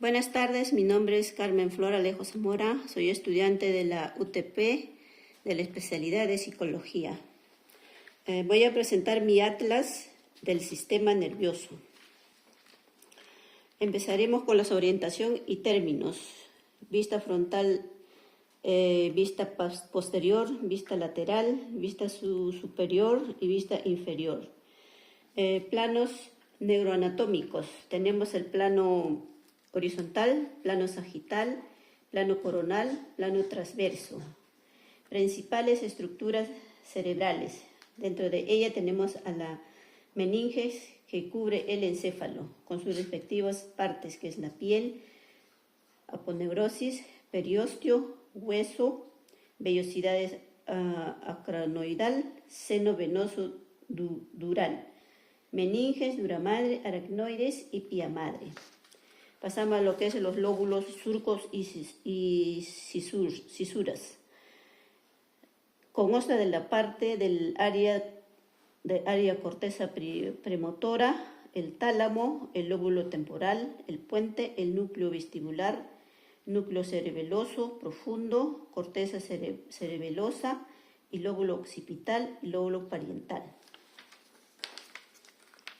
Buenas tardes, mi nombre es Carmen Flor Alejo Zamora, soy estudiante de la UTP de la especialidad de Psicología. Voy a presentar mi atlas del sistema nervioso. Empezaremos con la orientación y términos. Vista frontal, vista posterior, vista lateral, vista superior y vista inferior. Planos neuroanatómicos. Tenemos el plano horizontal, plano sagital, plano coronal, plano transverso. Principales estructuras cerebrales. Dentro de ella tenemos a la meninges que cubre el encéfalo con sus respectivas partes, que es la piel, aponeurosis, periósteo, hueso, vellosidades acranoidal, seno venoso dural, meninges, dura madre, aracnoides y pía madre. Pasamos a lo que es los lóbulos, surcos y cisuras. Consta de la parte del área corteza premotora, el tálamo, el lóbulo temporal, el puente, el núcleo vestibular, núcleo cerebeloso profundo, corteza cerebelosa y lóbulo occipital y lóbulo parietal.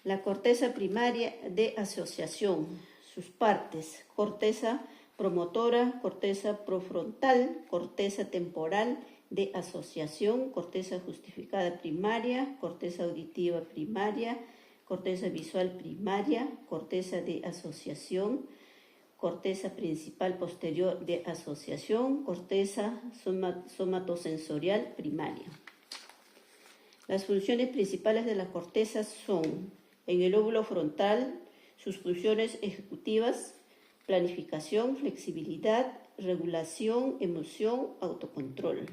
La corteza primaria de asociación, sus partes: corteza promotora, corteza profrontal, corteza temporal de asociación, corteza justificada primaria, corteza auditiva primaria, corteza visual primaria, corteza de asociación, corteza principal posterior de asociación, corteza somatosensorial primaria. Las funciones principales de la corteza son: en el lóbulo frontal, sus funciones ejecutivas: planificación, flexibilidad, regulación, emoción, autocontrol.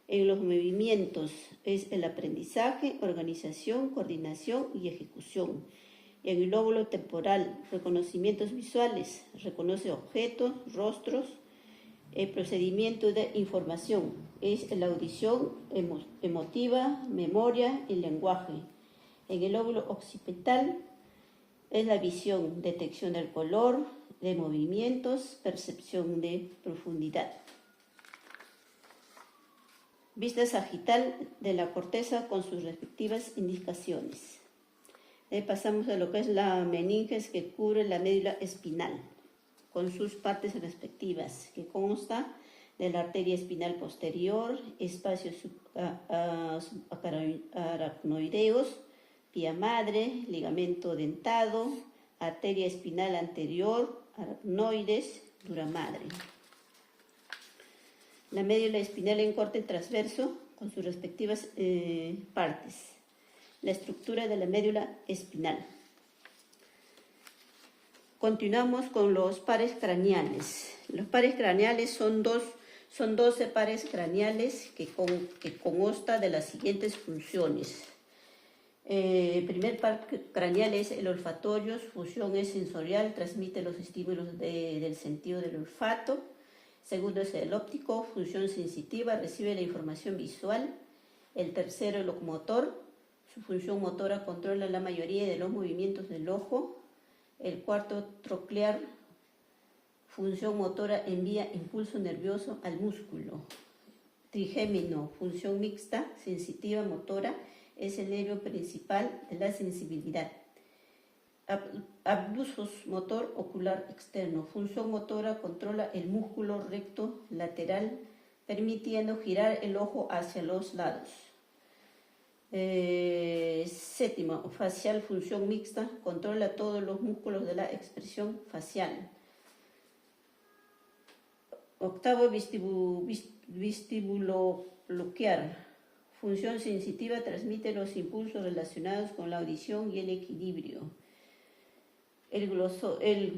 En los movimientos es el aprendizaje, organización, coordinación y ejecución. En el lóbulo temporal, reconocimientos visuales, reconoce objetos, rostros. El procedimiento de información es la audición, emotiva, memoria y lenguaje. En el lóbulo occipital es la visión, detección del color, de movimientos, percepción de profundidad. Vista sagital de la corteza con sus respectivas indicaciones. Pasamos a lo que es la meninges que cubre la médula espinal, con sus partes respectivas, que consta de la arteria espinal posterior, espacios subaracnoideos, pía madre, ligamento dentado, arteria espinal anterior, aracnoides, dura madre. La médula espinal en corte transverso con sus respectivas partes. La estructura de la médula espinal. Continuamos con los pares craneales. Los pares craneales son 12 pares craneales que consta de las siguientes funciones. El primer par craneal es el olfatorio, su función es sensorial, transmite los estímulos del sentido del olfato. Segundo es el óptico, función sensitiva, recibe la información visual. El tercero, el locomotor, su función motora, controla la mayoría de los movimientos del ojo. El cuarto, troclear, función motora, envía impulso nervioso al músculo. Trigémino, función mixta, sensitiva, motora, es el nervio principal de la sensibilidad. Abducus, motor ocular externo, función motora, controla el músculo recto lateral, permitiendo girar el ojo hacia los lados. Séptimo, facial, función mixta, controla todos los músculos de la expresión facial. Octavo, vestibulobloquear, función sensitiva, transmite los impulsos relacionados con la audición y el equilibrio. El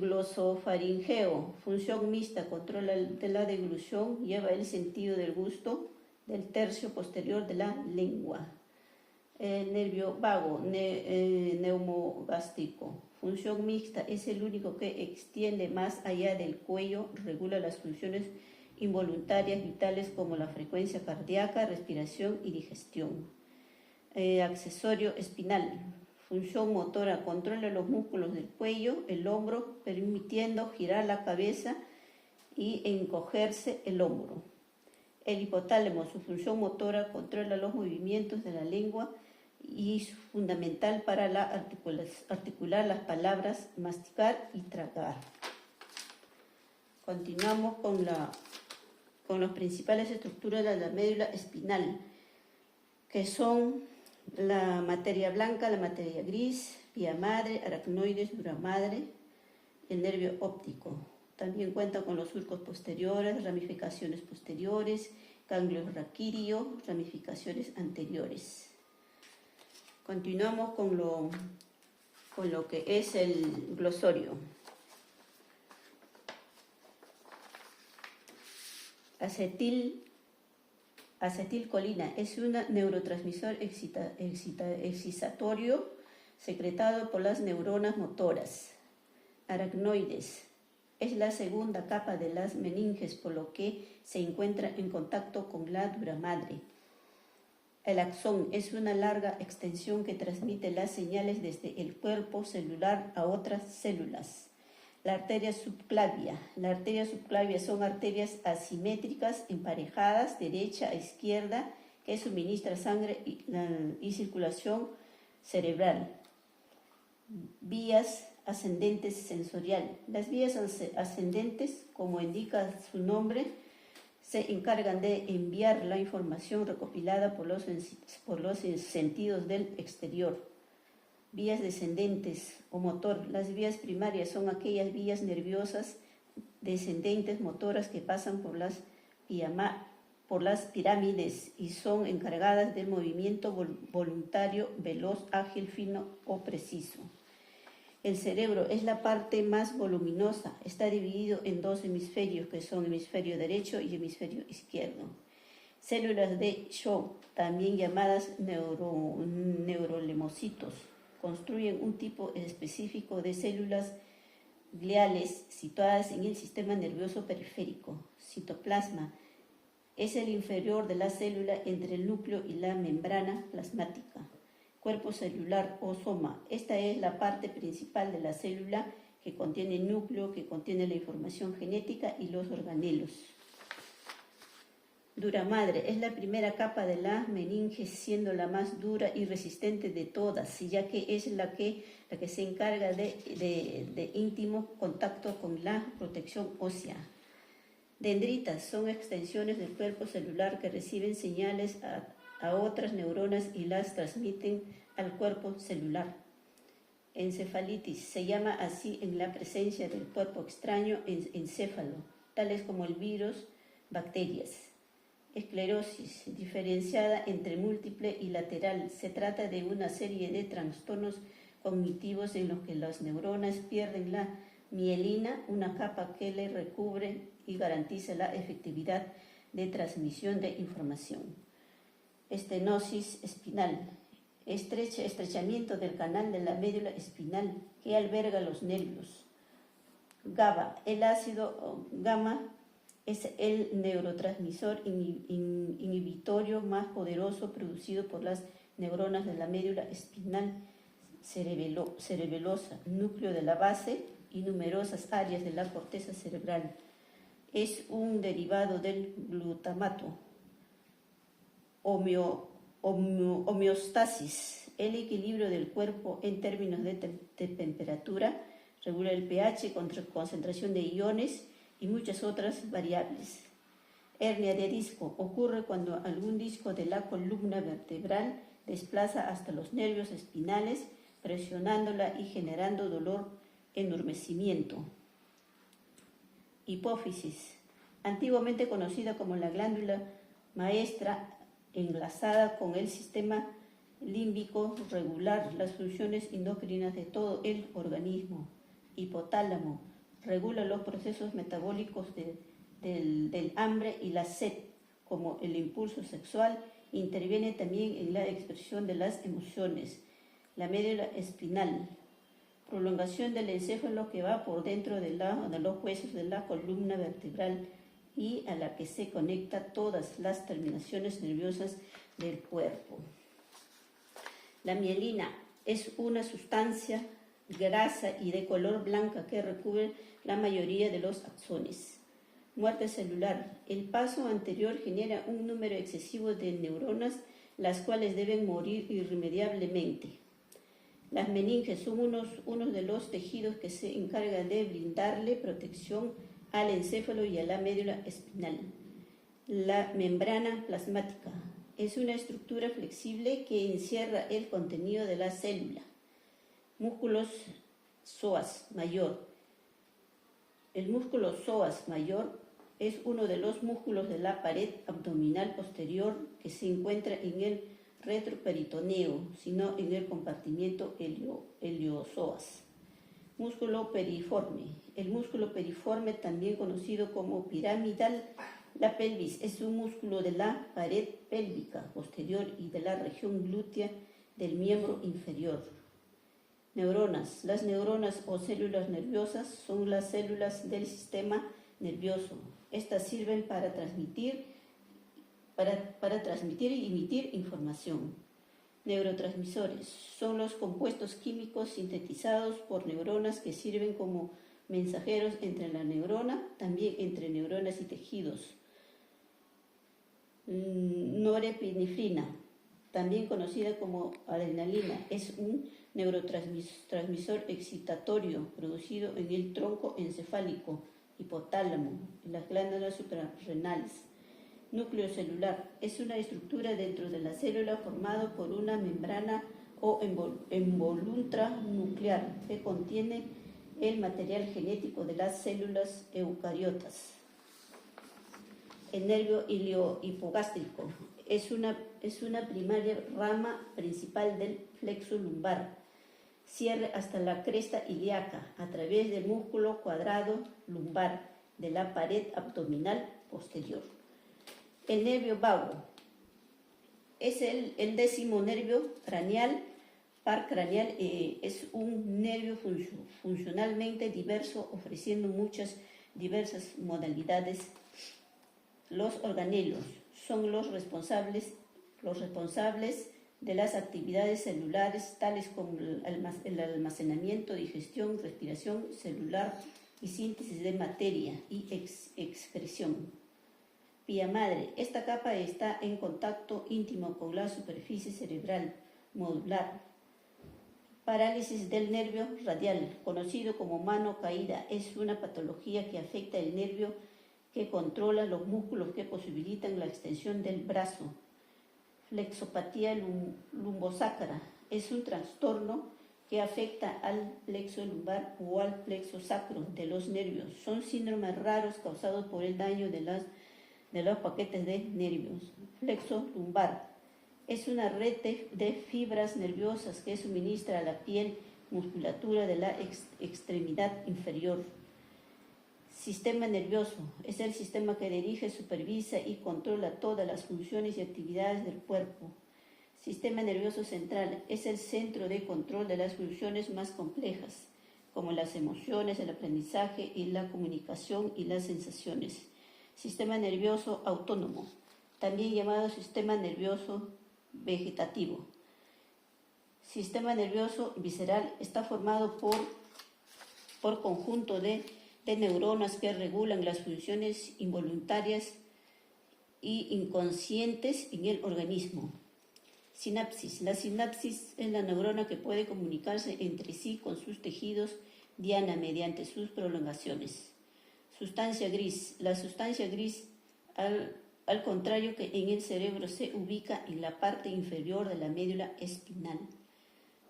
glosofaringeo, función mixta, controla la deglución, lleva el sentido del gusto del tercio posterior de la lengua. El nervio vago, neumogástrico, función mixta, es el único que extiende más allá del cuello, regula las funciones involuntarias vitales como la frecuencia cardíaca, respiración y digestión. Accesorio espinal, Función motora: controla los músculos del cuello, el hombro, permitiendo girar la cabeza y encogerse el hombro. El hipotálamo: su función motora, controla los movimientos de la lengua y es fundamental para articular las palabras, masticar y tragar. Continuamos con las principales estructuras de la médula espinal, que son la materia blanca, la materia gris, vía madre, aracnoides, dura madre, el nervio óptico. También cuenta con los surcos posteriores, ramificaciones posteriores, ganglios raquídeo, ramificaciones anteriores. Continuamos con lo que es el glosorio. Acetilcolina es un neurotransmisor excitatorio secretado por las neuronas motoras. Aracnoides es la segunda capa de las meninges, por lo que se encuentra en contacto con la dura madre. El axón es una larga extensión que transmite las señales desde el cuerpo celular a otras células. La arteria subclavia. La arteria subclavia son arterias asimétricas emparejadas derecha a izquierda que suministra sangre y circulación cerebral. Vías ascendentes sensorial. Las vías ascendentes, como indica su nombre, se encargan de enviar la información recopilada por los sentidos del exterior. Vías descendentes o motor. Las vías primarias son aquellas vías nerviosas descendentes motoras que pasan por las pirámides y son encargadas del movimiento voluntario, veloz, ágil, fino o preciso. El cerebro es la parte más voluminosa. Está dividido en dos hemisferios, que son hemisferio derecho y hemisferio izquierdo. Células de Schwann, también llamadas neurolemocitos, construyen un tipo específico de células gliales situadas en el sistema nervioso periférico. Citoplasma es el inferior de la célula entre el núcleo y la membrana plasmática. Cuerpo celular o soma. Esta es la parte principal de la célula que contiene el núcleo, que contiene la información genética y los organelos. Dura madre es la primera capa de la meninge, siendo la más dura y resistente de todas, ya que es la que se encarga de íntimo contacto con la protección ósea. Dendritas son extensiones del cuerpo celular que reciben señales a otras neuronas y las transmiten al cuerpo celular. Encefalitis se llama así en la presencia del cuerpo extraño encéfalo, tales como el virus, bacterias. Esclerosis, diferenciada entre múltiple y lateral, se trata de una serie de trastornos cognitivos en los que las neuronas pierden la mielina, una capa que le recubre y garantiza la efectividad de transmisión de información. Estenosis espinal, estrechamiento del canal de la médula espinal que alberga los nervios. GABA, el ácido gamma es el neurotransmisor inhibitorio más poderoso producido por las neuronas de la médula espinal cerebelosa, núcleo de la base y numerosas áreas de la corteza cerebral. Es un derivado del glutamato. Homeostasis, el equilibrio del cuerpo en términos de temperatura, regula el pH, concentración de iones y muchas otras variables. Hernia de disco ocurre cuando algún disco de la columna vertebral desplaza hasta los nervios espinales, presionándola y generando dolor, entumecimiento. Hipófisis, antiguamente conocida como la glándula maestra, enlazada con el sistema límbico, regular las funciones endocrinas de todo el organismo. Hipotálamo, regula los procesos metabólicos del hambre y la sed, como el impulso sexual. Interviene también en la expresión de las emociones. La médula espinal, prolongación del encéfalo que va por dentro de los huesos de la columna vertebral y a la que se conecta todas las terminaciones nerviosas del cuerpo. La mielina Es una sustancia grasa y de color blanca que recubre la mayoría de los axones. Muerte celular. El paso anterior genera un número excesivo de neuronas, las cuales deben morir irremediablemente. Las meninges son unos de los tejidos que se encargan de brindarle protección al encéfalo y a la médula espinal. La membrana plasmática es una estructura flexible que encierra el contenido de la célula. Músculos psoas mayor. El músculo psoas mayor es uno de los músculos de la pared abdominal posterior que se encuentra en el retroperitoneo, sino en el compartimiento heliozoas. Músculo periforme. El músculo periforme, también conocido como piramidal, la pelvis, es un músculo de la pared pélvica posterior y de la región glútea del miembro inferior. Neuronas. Las neuronas o células nerviosas son las células del sistema nervioso. Estas sirven para transmitir y emitir información. Neurotransmisores son los compuestos químicos sintetizados por neuronas que sirven como mensajeros entre la neurona, también entre neuronas y tejidos. Norepinefrina, también conocida como adrenalina, es un neurotransmisor excitatorio producido en el tronco encefálico, hipotálamo, en las glándulas suprarrenales. Núcleo celular es una estructura dentro de la célula formada por una membrana o envoluntra nuclear que contiene el material genético de las células eucariotas. El nervio iliohipogástrico es una primaria rama principal del plexo lumbar. Cierre hasta la cresta ilíaca a través del músculo cuadrado lumbar de la pared abdominal posterior. El nervio vago es el 10º nervio craneal, par craneal, es un nervio funcionalmente diverso, ofreciendo muchas diversas modalidades. Los organelos son los responsables de las actividades celulares, tales como el almacenamiento, digestión, respiración celular y síntesis de materia y excreción. Vía madre. Esta capa está en contacto íntimo con la superficie cerebral modular. Parálisis del nervio radial, conocido como mano caída, es una patología que afecta el nervio que controla los músculos que posibilitan la extensión del brazo. Flexopatía lumbosacra es un trastorno que afecta al plexo lumbar o al plexo sacro de los nervios. Son síndromes raros causados por el daño de los paquetes de nervios. Flexo lumbar es una red de fibras nerviosas que suministra a la piel musculatura de la extremidad inferior. Sistema nervioso es el sistema que dirige, supervisa y controla todas las funciones y actividades del cuerpo. Sistema nervioso central es el centro de control de las funciones más complejas, como las emociones, el aprendizaje y la comunicación y las sensaciones. Sistema nervioso autónomo, también llamado sistema nervioso vegetativo. Sistema nervioso visceral está formado por conjunto de neuronas que regulan las funciones involuntarias y inconscientes en el organismo. Sinapsis. La sinapsis es la neurona que puede comunicarse entre sí con sus tejidos diana mediante sus prolongaciones. Sustancia gris. La sustancia gris, al contrario que en el cerebro, se ubica en la parte inferior de la médula espinal.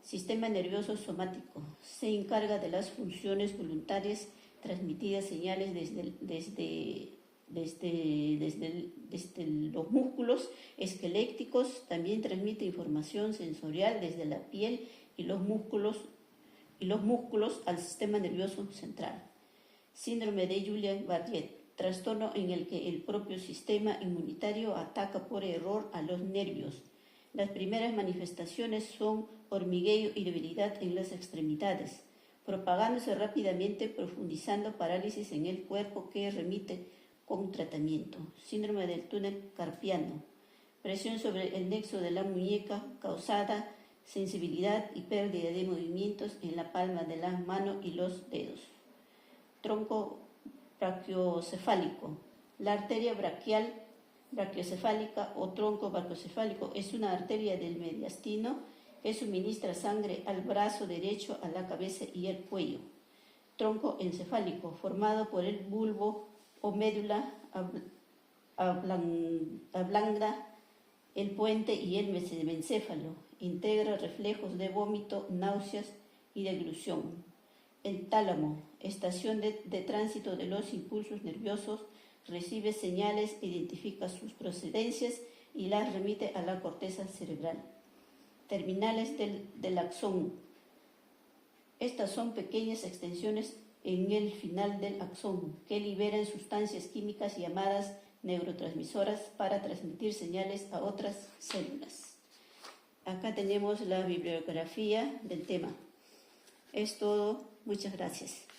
Sistema nervioso somático. Se encarga de las funciones voluntarias, transmitidas señales desde los músculos esqueléticos. También transmite información sensorial desde la piel y los músculos al sistema nervioso central. Síndrome de Guillain-Barré, trastorno en el que el propio sistema inmunitario ataca por error a los nervios. Las primeras manifestaciones son hormigueo y debilidad en las extremidades, propagándose rápidamente, profundizando parálisis en el cuerpo que remite con tratamiento. Síndrome del túnel carpiano, presión sobre el nexo de la muñeca causada sensibilidad y pérdida de movimientos en la palma de la mano y los dedos. Tronco brachiocefálico. La arteria brachiocefálica o tronco brachiocefálico es una arteria del mediastino que suministra sangre al brazo derecho, a la cabeza y el cuello. Tronco encefálico, formado por el bulbo o médula oblonga, el puente y el mesencéfalo. Integra reflejos de vómito, náuseas y deglución. El tálamo, estación de tránsito de los impulsos nerviosos, recibe señales, identifica sus procedencias y las remite a la corteza cerebral. Terminales del axón. Estas son pequeñas extensiones en el final del axón que liberan sustancias químicas llamadas neurotransmisoras para transmitir señales a otras células. Acá tenemos la bibliografía del tema. Es todo. Muchas gracias.